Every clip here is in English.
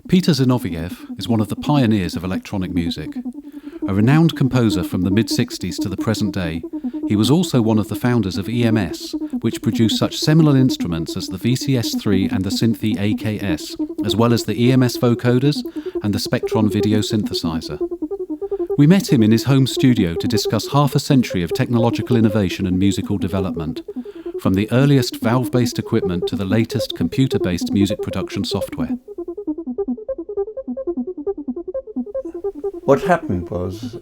Peter Zinovieff is one of the pioneers of electronic music. A renowned composer from the mid-60s to the present day, he was also one of the founders of EMS, which produced such seminal instruments as the VCS3 and the Synthi AKS, as well as the EMS vocoders and the Spectron video synthesizer. We met him in his home studio to discuss half a century of technological innovation and musical development, from the earliest valve-based equipment to the latest computer-based music production software. What happened was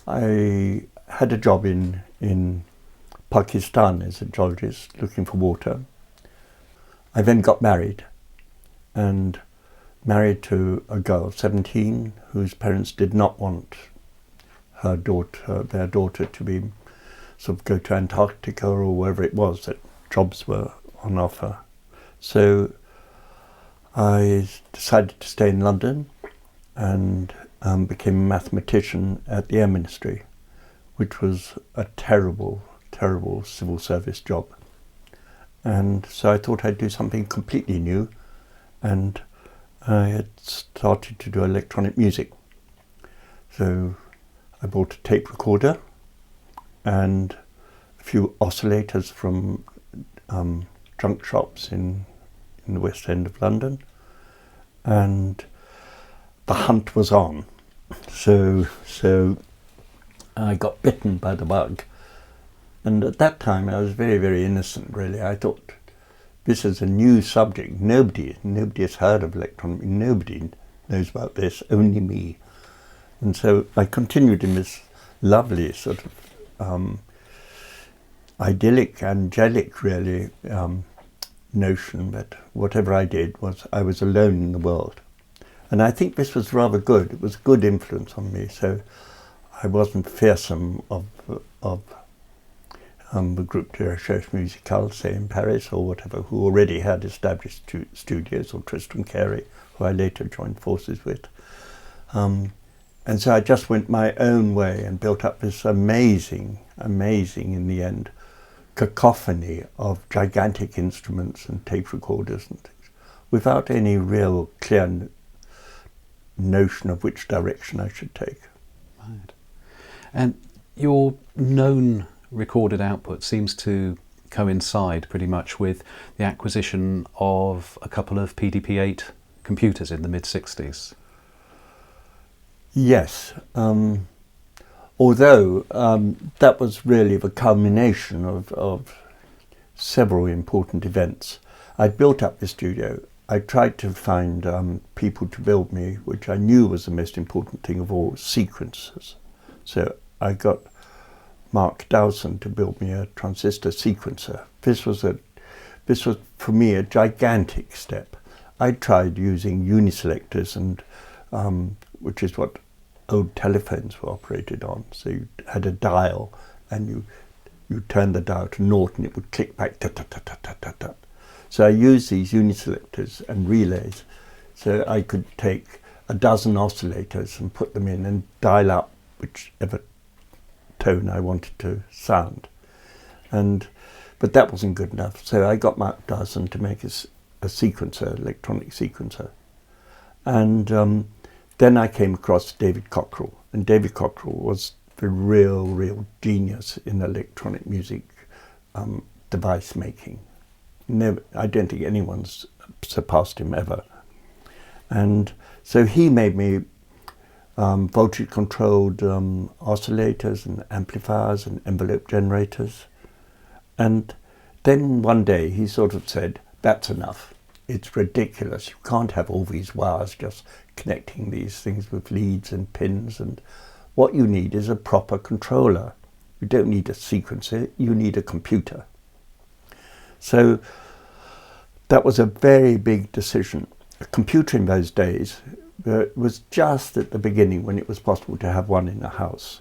I had a job in Pakistan as a geologist looking for water. I then got married, and married to a girl, 17, whose parents did not want their daughter to be go to Antarctica or wherever it was that jobs were on offer. So I decided to stay in London and became a mathematician at the Air Ministry, which was a terrible, terrible civil service job. And so I thought I'd do something completely new, and I had started to do electronic music. So I bought a tape recorder and a few oscillators from junk shops in the West End of London, and the hunt was on. So I got bitten by the bug, and at that time I was very, very innocent, really. I thought, this is a new subject. Nobody has heard of electronic. Nobody knows about this, only me. And so I continued in this lovely sort of idyllic, angelic, really, notion that whatever I did I was alone in the world. And I think this was rather good. It was a good influence on me. So I wasn't fearsome of the group de recherche musicale, say in Paris or whatever, who already had established studios, or Tristram Carey, who I later joined forces with. And so I just went my own way and built up this amazing, in the end, cacophony of gigantic instruments and tape recorders and things, without any real clear notion of which direction I should take. Right. And your known recorded output seems to coincide pretty much with the acquisition of a couple of PDP-8 computers in the mid-60s. Yes, although that was really the culmination of several important events. I built up the studio. I tried to find people to build me, which I knew was the most important thing of all, sequencers. So I got Mark Dowson to build me a transistor sequencer. This was for me a gigantic step. I tried using uniselectors, and which is what old telephones were operated on. So you had a dial, and you turned the dial to naught, and it would click back. Ta, ta, ta, ta, ta, ta, ta. So I used these uniselectors and relays, so I could take a dozen oscillators and put them in and dial up whichever tone I wanted to sound. But that wasn't good enough, so I got Mark Dowson to make a sequencer, electronic sequencer. And then I came across David Cockrell, and David Cockrell was the real genius in electronic music device making. I don't think anyone's surpassed him ever. And so he made me voltage controlled oscillators and amplifiers and envelope generators. And then one day he sort of said, that's enough. It's ridiculous. You can't have all these wires just connecting these things with leads and pins. And what you need is a proper controller. You don't need a sequencer, you need a computer. So that was a very big decision. A computer in those days was just at the beginning when it was possible to have one in a house.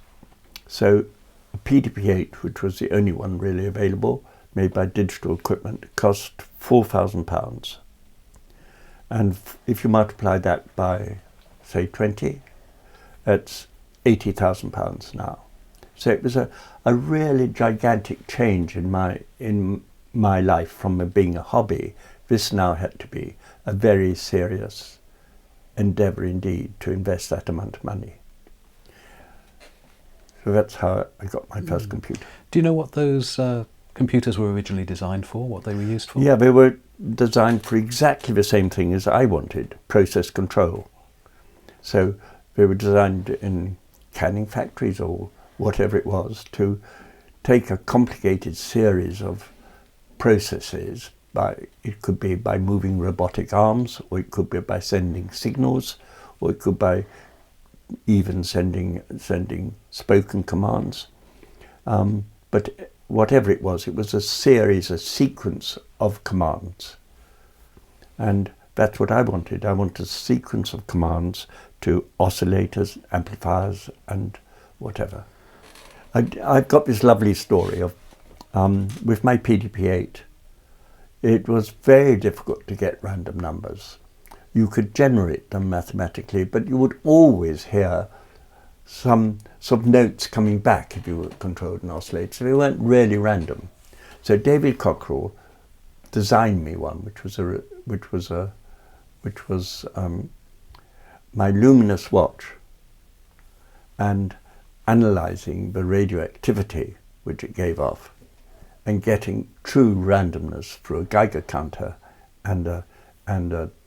So a PDP-8, which was the only one really available, made by Digital Equipment, cost £4,000. And if you multiply that by, say, 20, that's £80,000 now. So it was a really gigantic change in my life from being a hobby This now had to be a very serious endeavour indeed to invest that amount of money. So that's how I got my first computer. Do you know what those computers were originally designed for, what they were used for? Yeah, they were designed for exactly the same thing as I wanted, process control. So they were designed in canning factories or whatever it was to take a complicated series of processes. It could be by moving robotic arms, or it could be by sending signals, or it could be even sending spoken commands. But whatever it was a series, a sequence of commands. And that's what I wanted. I wanted a sequence of commands to oscillators, amplifiers, and whatever. I've got this lovely story of, with my PDP-8, it was very difficult to get random numbers. You could generate them mathematically, but you would always hear some notes coming back if you controlled an oscillator. So they weren't really random. So David Cockerell designed me one, which was my luminous watch, and analysing the radioactivity which it gave off, and getting true randomness through a Geiger counter and a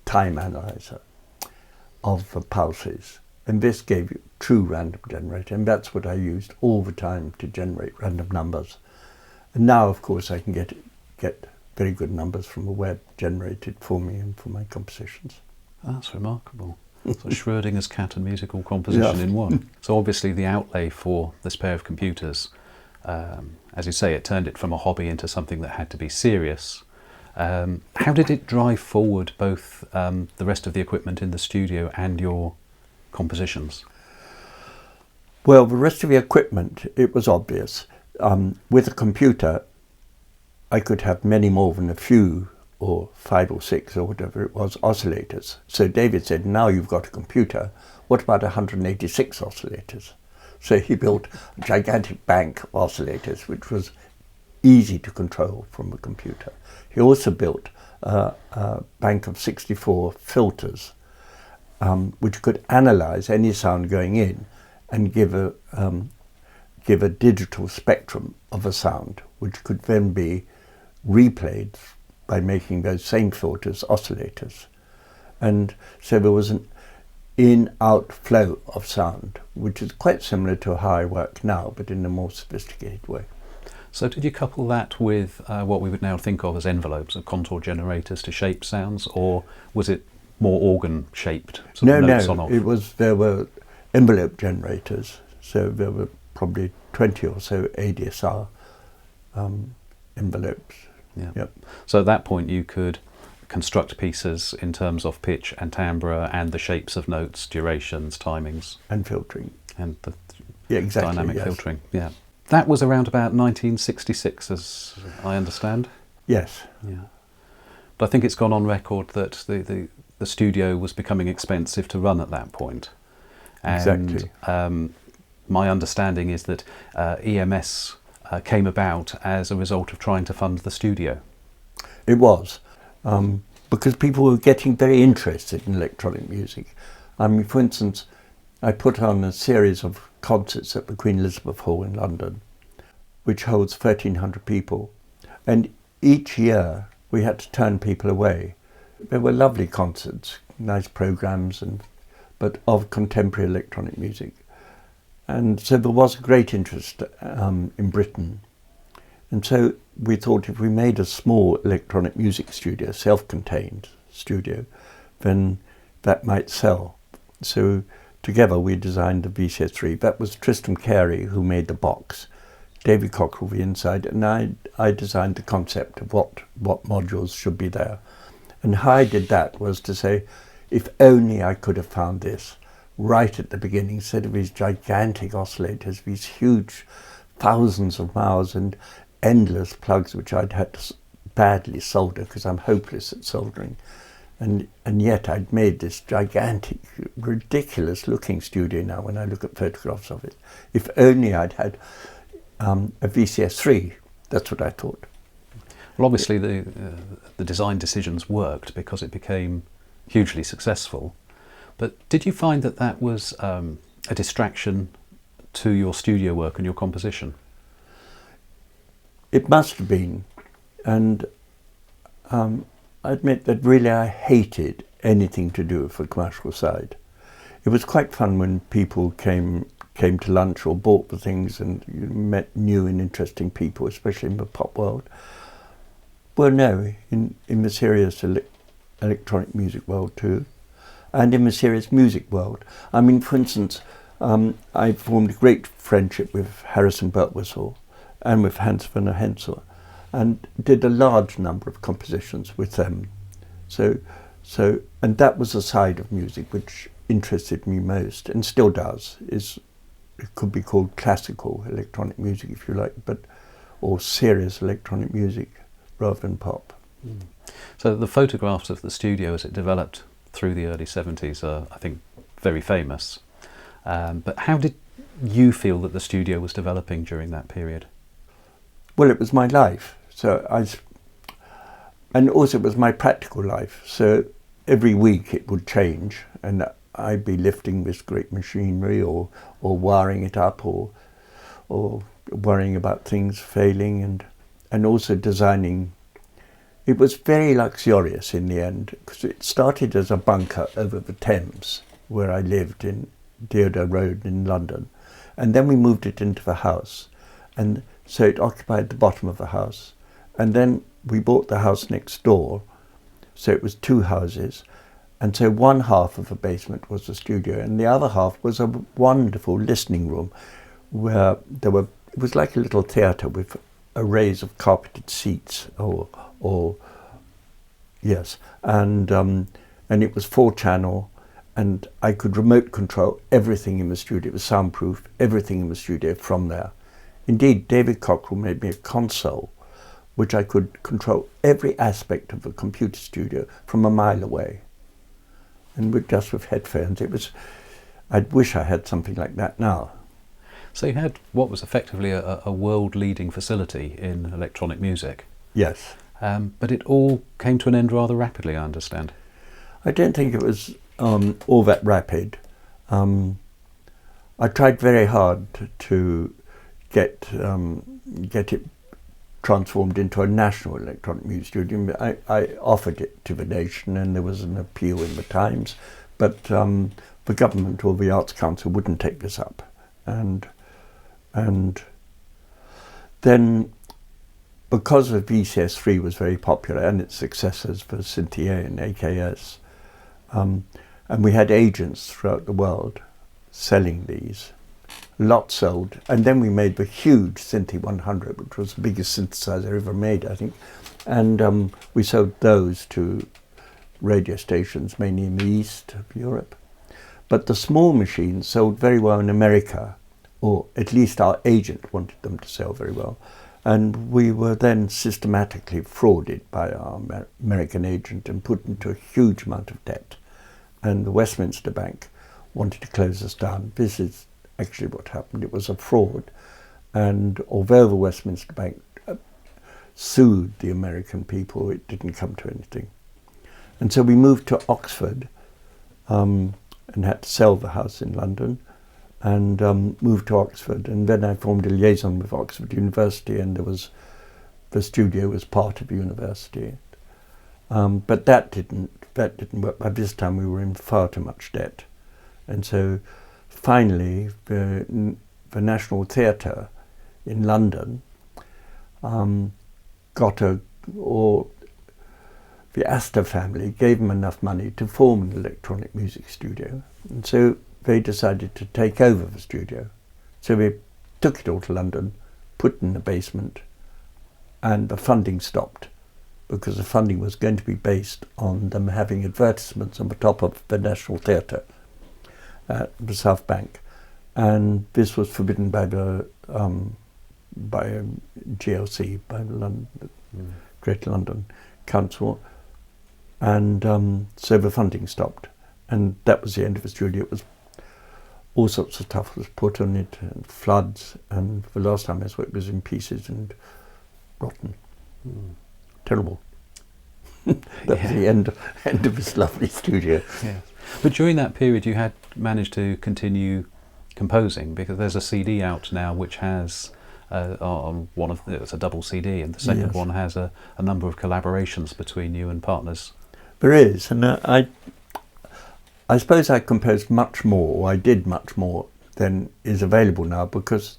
time analyzer of the pulses. And this gave you true random generator, and that's what I used all the time to generate random numbers. And now, of course, I can get very good numbers from the web generated for me and for my compositions. That's remarkable. So Schrödinger's cat and musical composition in one. So obviously the outlay for this pair of computers, as you say, it turned it from a hobby into something that had to be serious. How did it drive forward both the rest of the equipment in the studio and your compositions? Well, the rest of the equipment, it was obvious. With a computer, I could have many more than a few, or 5 or 6 or whatever it was, oscillators. So David said, now you've got a computer, what about 186 oscillators? So he built a gigantic bank of oscillators, which was easy to control from a computer. He also built a bank of 64 filters, which could analyze any sound going in and give a digital spectrum of a sound, which could then be replayed by making those same filters oscillators. And so there was an in-out flow of sound, which is quite similar to how I work now, but in a more sophisticated way. So did you couple that with what we would now think of as envelopes, of contour generators to shape sounds, or was it more organ-shaped? No, there were envelope generators, so there were probably 20 or so ADSR envelopes. Yeah. Yep. So at that point you could construct pieces in terms of pitch and timbre and the shapes of notes, durations, timings. And filtering. And the exactly, filtering. Yeah. That was around about 1966, as I understand. Yes. Yeah. But I think it's gone on record that the studio was becoming expensive to run at that point. And, exactly. My understanding is that EMS came about as a result of trying to fund the studio. It was, because people were getting very interested in electronic music. I mean, for instance, I put on a series of concerts at the Queen Elizabeth Hall in London, which holds 1,300 people. And each year we had to turn people away. They were lovely concerts, nice programmes, but of contemporary electronic music. And so there was a great interest in Britain. And so we thought if we made a small electronic music studio, self-contained studio, then that might sell. So together we designed the VCS3. That was Tristram Carey who made the box, David Cockerell the inside, and I designed the concept of what modules should be there. And how I did that was to say, if only I could have found this right at the beginning, instead of these gigantic oscillators, these huge thousands of miles and endless plugs which I'd had to badly solder because I'm hopeless at soldering. And yet I'd made this gigantic, ridiculous looking studio now when I look at photographs of it. If only I'd had a VCS3, that's what I thought. Well, obviously the design decisions worked because it became hugely successful. But did you find that that was a distraction to your studio work and your composition? It must have been, and I admit that really I hated anything to do with the commercial side. It was quite fun when people came to lunch or bought the things, and you met new and interesting people, especially in the pop world. Well, no, in the serious electronic music world too, and in the serious music world. I mean, for instance, I formed a great friendship with Harrison Birtwistle and with Hans Werner Henze, and did a large number of compositions with them. And that was a side of music which interested me most, and still does. It could be called classical electronic music, if you like, or serious electronic music rather than pop. Mm. So the photographs of the studio as it developed through the early 70s are, I think, very famous. But how did you feel that the studio was developing during that period? Well, it was my life. And also it was my practical life. So every week it would change, and I'd be lifting this great machinery or wiring it up or worrying about things failing and also designing. It was very luxurious in the end, because it started as a bunker over the Thames where I lived in Deodar Road in London, and then we moved it into the house, and so it occupied the bottom of the house, and then we bought the house next door, so it was two houses, and so one half of the basement was the studio and the other half was a wonderful listening room where it was like a little theatre with arrays of carpeted seats and it was 4-channel, and I could remote control everything in the studio. It was soundproof, everything in the studio from there. Indeed, David Cockrell made me a console which I could control every aspect of the computer studio from a mile away. And just with headphones, I wish I had something like that now. So you had what was effectively a world-leading facility in electronic music. Yes. But it all came to an end rather rapidly, I understand. I don't think it was all that rapid. I tried very hard to get it transformed into a national electronic music studio. I offered it to the nation, and there was an appeal in the Times, but the government or the Arts Council wouldn't take this up, and then because the VCS3 was very popular and its successors for Synthi and AKS, and we had agents throughout the world selling these. Lots sold, and then we made the huge Synthi 100, which was the biggest synthesizer ever made, I think, and we sold those to radio stations, mainly in the east of Europe. But the small machines sold very well in America, or at least our agent wanted them to sell very well, and we were then systematically frauded by our American agent and put into a huge amount of debt, and the Westminster Bank wanted to close us down. This is actually what happened. It was a fraud, and although the Westminster Bank sued the American people, it didn't come to anything. And so we moved to Oxford and had to sell the house in London and moved to Oxford, and then I formed a liaison with Oxford University, and the studio was part of the university. But that didn't work. By this time we were in far too much debt, and so finally, the National Theatre in London the Astor family gave them enough money to form an electronic music studio, and so they decided to take over the studio. So they took it all to London, put it in the basement, and the funding stopped, because the funding was going to be based on them having advertisements on the top of the National Theatre at the South Bank, and this was forbidden by the GLC, by the Greater London Council, and so the funding stopped, and that was the end of the studio. It was all sorts of stuff was put on it, and floods, and the last time I saw it was in pieces and rotten. terrible. That was the end of this lovely studio. Yeah. But during that period, you had managed to continue composing, because there's a CD out now which has it's a double CD, and the second one has a number of collaborations between you and partners. There is, and I suppose I composed much more, or I did much more than is available now, because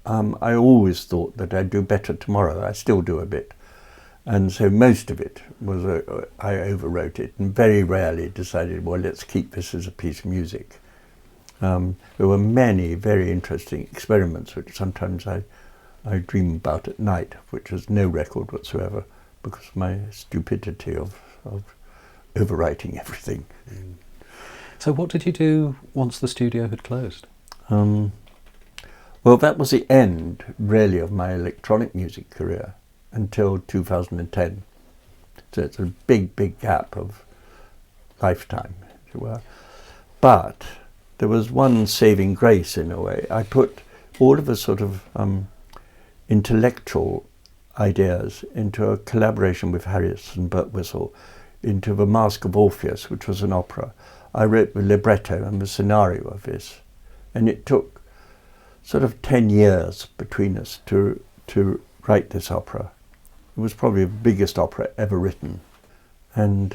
I always thought that I'd do better tomorrow. I still do a bit. And so most of it was, I overwrote it, and very rarely decided, well, let's keep this as a piece of music. There were many very interesting experiments, which sometimes I dream about at night, which has no record whatsoever, because of my stupidity of overwriting everything. So what did you do once the studio had closed? Well, that was the end, really, of my electronic music career until 2010. So it's a big, big gap of lifetime, as it were. But there was one saving grace, in a way. I put all of the sort of intellectual ideas into a collaboration with Harrison Birtwistle, into the Mask of Orpheus, which was an opera. I wrote the libretto and the scenario of this, and it took sort of 10 years between us to write this opera. It was probably the biggest opera ever written, and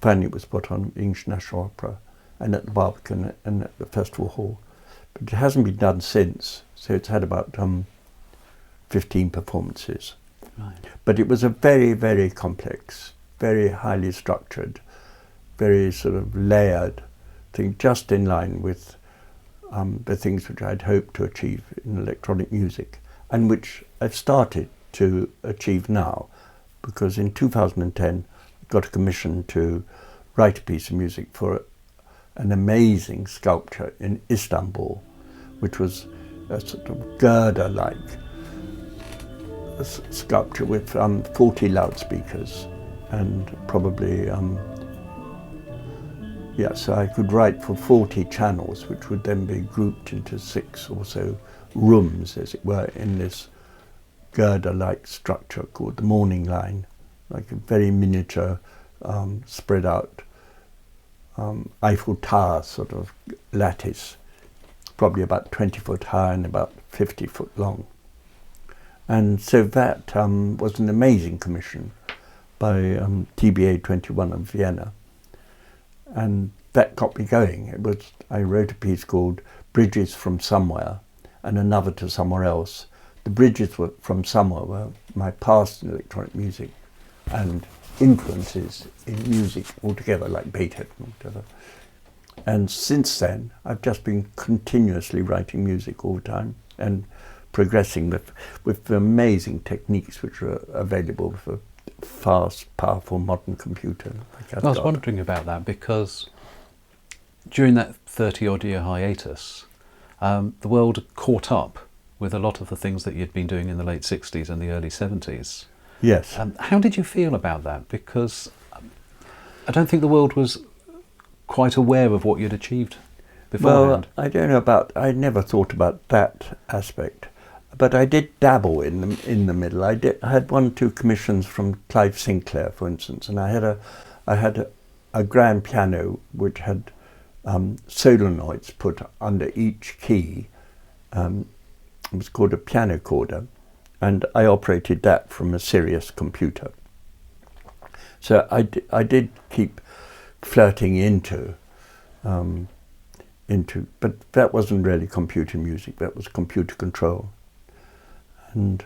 finally it was put on English National Opera and at the Barbican and at the Festival Hall. But it hasn't been done since, so it's had about 15 performances. Right. But it was a very, very complex, very highly structured, very sort of layered thing, just in line with the things which I'd hoped to achieve in electronic music, and which I've started to achieve now, because in 2010 I got a commission to write a piece of music for an amazing sculpture in Istanbul, which was a sort of girder-like sculpture with 40 loudspeakers and probably so I could write for 40 channels, which would then be grouped into 6 or so rooms, as it were, in this girder-like structure called the morning line, like a very miniature, spread out Eiffel Tower sort of lattice, probably about 20 foot high and about 50 foot long. And so that was an amazing commission by TBA 21 of Vienna. And that got me going. I wrote a piece called Bridges from Somewhere and another to somewhere else. The bridges from somewhere were my past in electronic music and influences in music altogether, like Beethoven or whatever. And since then, I've just been continuously writing music all the time and progressing with the amazing techniques which are available with a fast, powerful modern computer. I was wondering about that, because during that 30-odd year hiatus, the world caught up with a lot of the things that you'd been doing in the late 60s and the early 70s. Yes. How did you feel about that? Because I don't think the world was quite aware of what you'd achieved beforehand. Well, I don't know I never thought about that aspect. But I did dabble in the middle. I had 1 or 2 commissions from Clive Sinclair, for instance, and I had a grand piano which had solenoids put under each key. It was called a piano corder, and I operated that from a Sirius computer. So I did keep flirting into, but that wasn't really computer music. That was computer control. And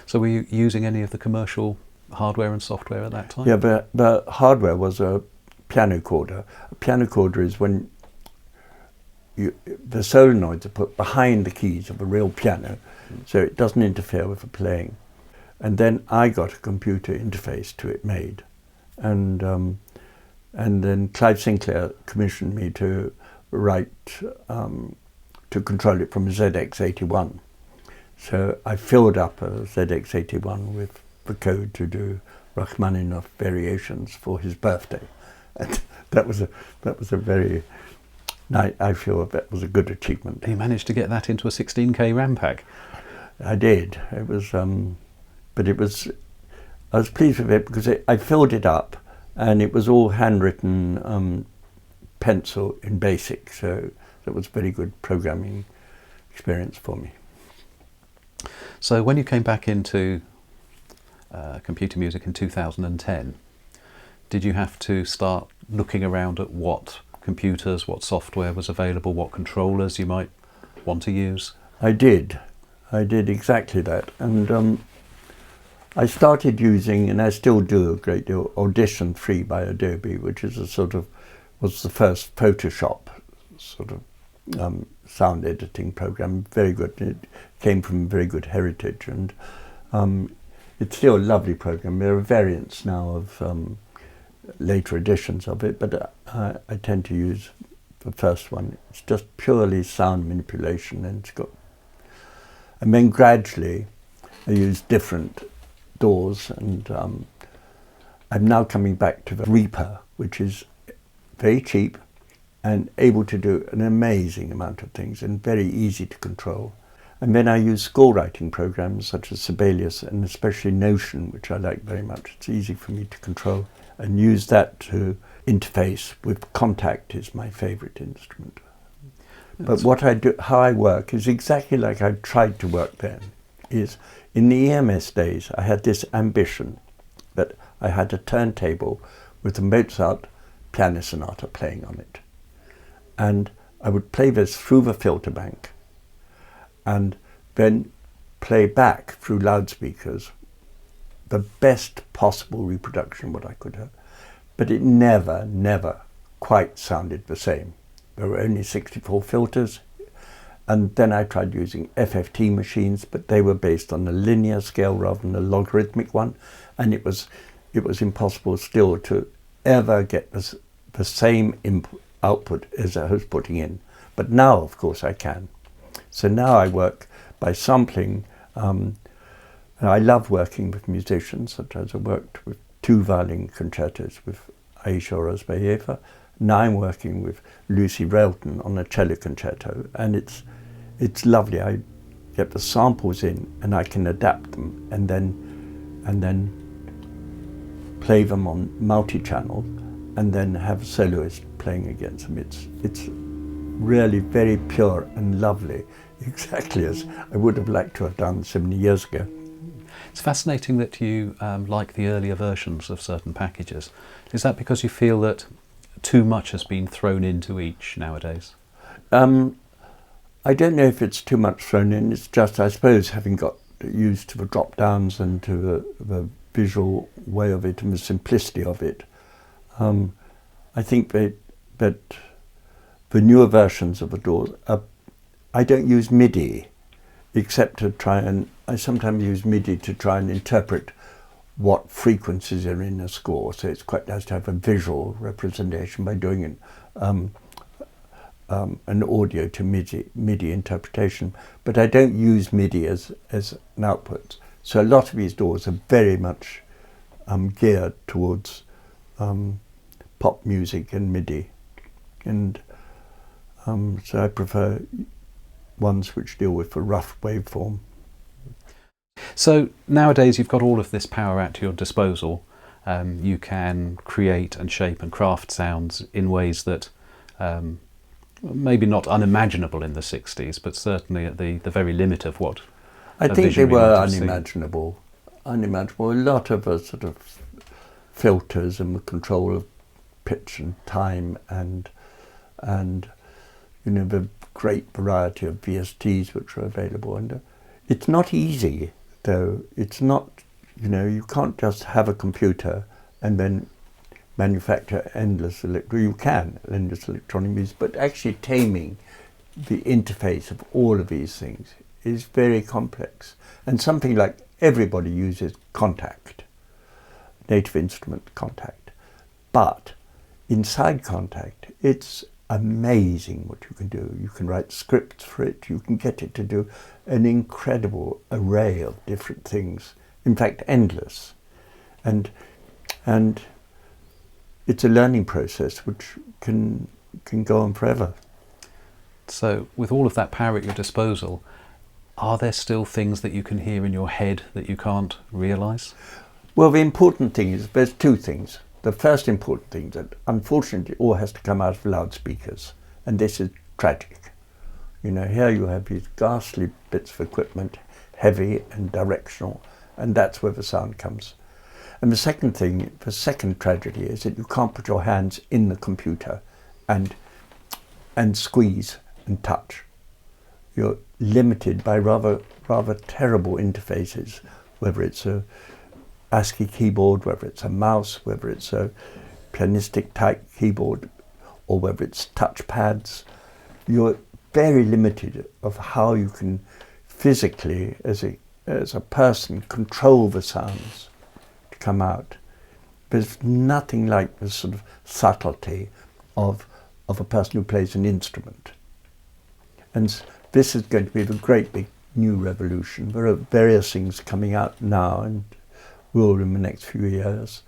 so were you using any of the commercial hardware and software at that time? Yeah, but the hardware was a piano corder. A piano corder is when the solenoids are put behind the keys of a real piano, so it doesn't interfere with the playing. And then I got a computer interface to it made, and then Clive Sinclair commissioned me to write to control it from a ZX81. So I filled up a ZX81 with the code to do Rachmaninoff variations for his birthday, and that was a very, I feel that was a good achievement. You managed to get that into a 16K RAM pack. I did. It was, but it was I was pleased with it because I filled it up, and it was all handwritten pencil in BASIC, so that was a very good programming experience for me. So when you came back into computer music in 2010, did you have to start looking around at what computers, what software was available, what controllers you might want to use? I did exactly that, and I started using, and I still do a great deal, Audition 3 by Adobe, which is was the first Photoshop sort of sound editing program. Very good. It came from very good heritage, and it's still a lovely program. There are variants now of later editions of it, but I tend to use the first one. It's just purely sound manipulation, and and then gradually I use different DAWs, and I'm now coming back to the Reaper, which is very cheap and able to do an amazing amount of things and very easy to control. And then I use score writing programs such as Sibelius and especially Notion, which I like very much. It's easy for me to control, and use that to interface with Contact is my favorite instrument. But what I do, how I work is exactly like I tried to work then. Is in the EMS days I had this ambition that I had a turntable with a Mozart piano sonata playing on it. And I would play this through the filter bank and then play back through loudspeakers the best possible reproduction what I could have. But it never quite sounded the same. There were only 64 filters, and then I tried using FFT machines, but they were based on a linear scale rather than a logarithmic one, and it was impossible still to ever get the same output as I was putting in. But now, of course, I can. So now I work by sampling. And I love working with musicians, such as I worked with 2 violin concertos with Aisha Rozbayeva. Now I'm working with Lucy Railton on a cello concerto, and it's lovely. I get the samples in and I can adapt them and then play them on multi-channel and then have a soloist playing against them. It's really very pure and lovely, exactly as I would have liked to have done so many years ago. It's fascinating that you like the earlier versions of certain packages. Is that because you feel that too much has been thrown into each nowadays? I don't know if it's too much thrown in. It's just, I suppose, having got used to the drop downs and to the visual way of it and the simplicity of it. I think that the newer versions of the DAWs, I don't use MIDI except to try and, I sometimes use MIDI to try and interpret what frequencies are in a score. So it's quite nice to have a visual representation by doing it, an audio to MIDI interpretation. But I don't use MIDI as an output. So a lot of these DAWs are very much geared towards pop music and MIDI. And so I prefer ones which deal with a rough waveform. So nowadays you've got all of this power at your disposal. You can create and shape and craft sounds in ways that maybe not unimaginable in the 60s, but certainly at the very limit of what I think they were unimaginable. Unimaginable. A lot of sort of filters and the control of pitch and time and you know, the great variety of VSTs which are available. And it's not easy, though. It's not, you know, you can't just have a computer and then manufacture endless endless electronic music, but actually taming the interface of all of these things is very complex. And something like everybody uses Contact, Native Instrument Contact, but inside Contact, it's amazing what you can do. You can write scripts for it, you can get it to do an incredible array of different things, in fact endless. And it's a learning process which can go on forever. So with all of that power at your disposal, are there still things that you can hear in your head that you can't realise? Well, the important thing is there's two things. The first important thing that unfortunately all has to come out of loudspeakers, and this is tragic. You know, here you have these ghastly bits of equipment, heavy and directional, and that's where the sound comes. And the second thing, the second tragedy is that you can't put your hands in the computer and squeeze and touch. You're limited by rather terrible interfaces, whether it's a ASCII keyboard, whether it's a mouse, whether it's a pianistic type keyboard, or whether it's touch pads. You're very limited of how you can physically, as a person, control the sounds to come out. There's nothing like the sort of subtlety of a person who plays an instrument. And this is going to be the great big new revolution. There are various things coming out now and will in the next few years,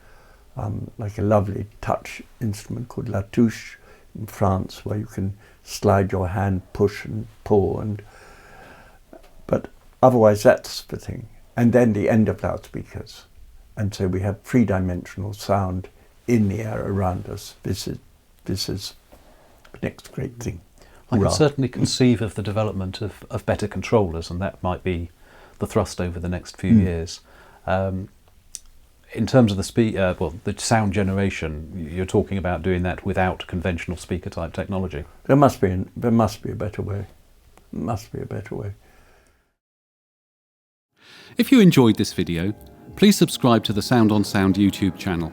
like a lovely touch instrument called La Touche in France, where you can slide your hand, push and pull, but otherwise that's the thing. And then the end of loudspeakers. And so we have three-dimensional sound in the air around us. This is the next great thing. I can certainly conceive of the development of better controllers, and that might be the thrust over the next few years. In terms of the sound generation, you're talking about doing that without conventional speaker type technology. There must be a better way. Must be a better way. If you enjoyed this video, please subscribe to the Sound on Sound YouTube channel.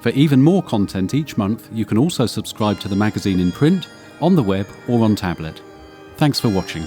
For even more content each month, you can also subscribe to the magazine in print, on the web or on tablet. Thanks for watching.